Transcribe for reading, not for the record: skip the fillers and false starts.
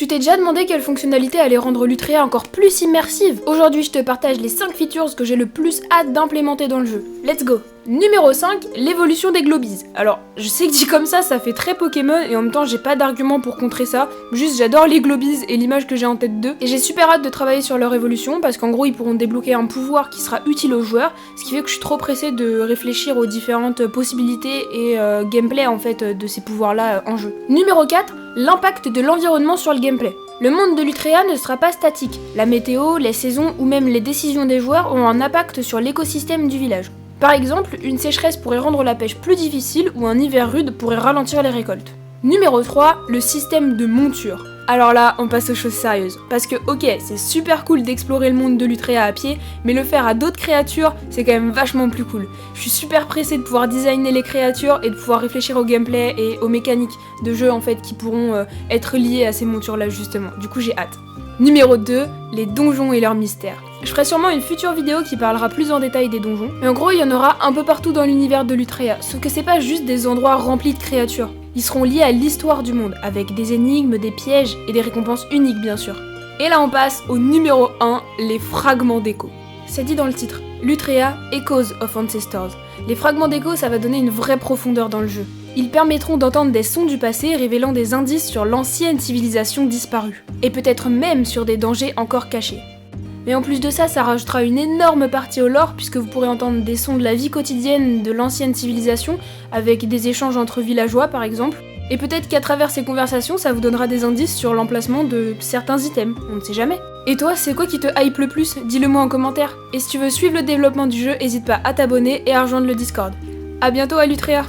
t'es déjà demandé quelle fonctionnalité allait rendre Lutrea encore plus immersive? Aujourd'hui, je te partage les 5 features que j'ai le plus hâte d'implémenter dans le jeu. Let's go! Numéro 5, l'évolution des Globies. Alors, je sais que dit comme ça fait très Pokémon et en même temps j'ai pas d'argument pour contrer ça. Juste j'adore les Globies et l'image que j'ai en tête d'eux. Et j'ai super hâte de travailler sur leur évolution parce qu'en gros ils pourront débloquer un pouvoir qui sera utile aux joueurs. Ce qui fait que je suis trop pressée de réfléchir aux différentes possibilités et gameplay en fait de ces pouvoirs là en jeu. Numéro 4, l'impact de l'environnement sur le gameplay. Le monde de Lutrea ne sera pas statique. La météo, les saisons ou même les décisions des joueurs ont un impact sur l'écosystème du village. Par exemple, une sécheresse pourrait rendre la pêche plus difficile ou un hiver rude pourrait ralentir les récoltes. Numéro 3, le système de monture. Alors là, on passe aux choses sérieuses. Parce que ok, c'est super cool d'explorer le monde de Lutrea à pied, mais le faire à d'autres créatures, c'est quand même vachement plus cool. Je suis super pressée de pouvoir designer les créatures et de pouvoir réfléchir au gameplay et aux mécaniques de jeu en fait qui pourront être liées à ces montures là justement. Du coup j'ai hâte. Numéro 2, les donjons et leurs mystères. Je ferai sûrement une future vidéo qui parlera plus en détail des donjons, mais en gros il y en aura un peu partout dans l'univers de Lutrea, sauf que c'est pas juste des endroits remplis de créatures. Ils seront liés à l'histoire du monde, avec des énigmes, des pièges et des récompenses uniques bien sûr. Et là on passe au numéro 1, les fragments d'écho. C'est dit dans le titre, Lutrea, Echoes of Ancestors. Les fragments d'écho ça va donner une vraie profondeur dans le jeu. Ils permettront d'entendre des sons du passé révélant des indices sur l'ancienne civilisation disparue, et peut-être même sur des dangers encore cachés. Mais en plus de ça, ça rajoutera une énorme partie au lore puisque vous pourrez entendre des sons de la vie quotidienne de l'ancienne civilisation avec des échanges entre villageois par exemple. Et peut-être qu'à travers ces conversations, ça vous donnera des indices sur l'emplacement de certains items, on ne sait jamais. Et toi, c'est quoi qui te hype le plus? Dis-le moi en commentaire. Et si tu veux suivre le développement du jeu, n'hésite pas à t'abonner et à rejoindre le Discord. A bientôt à Lutrea!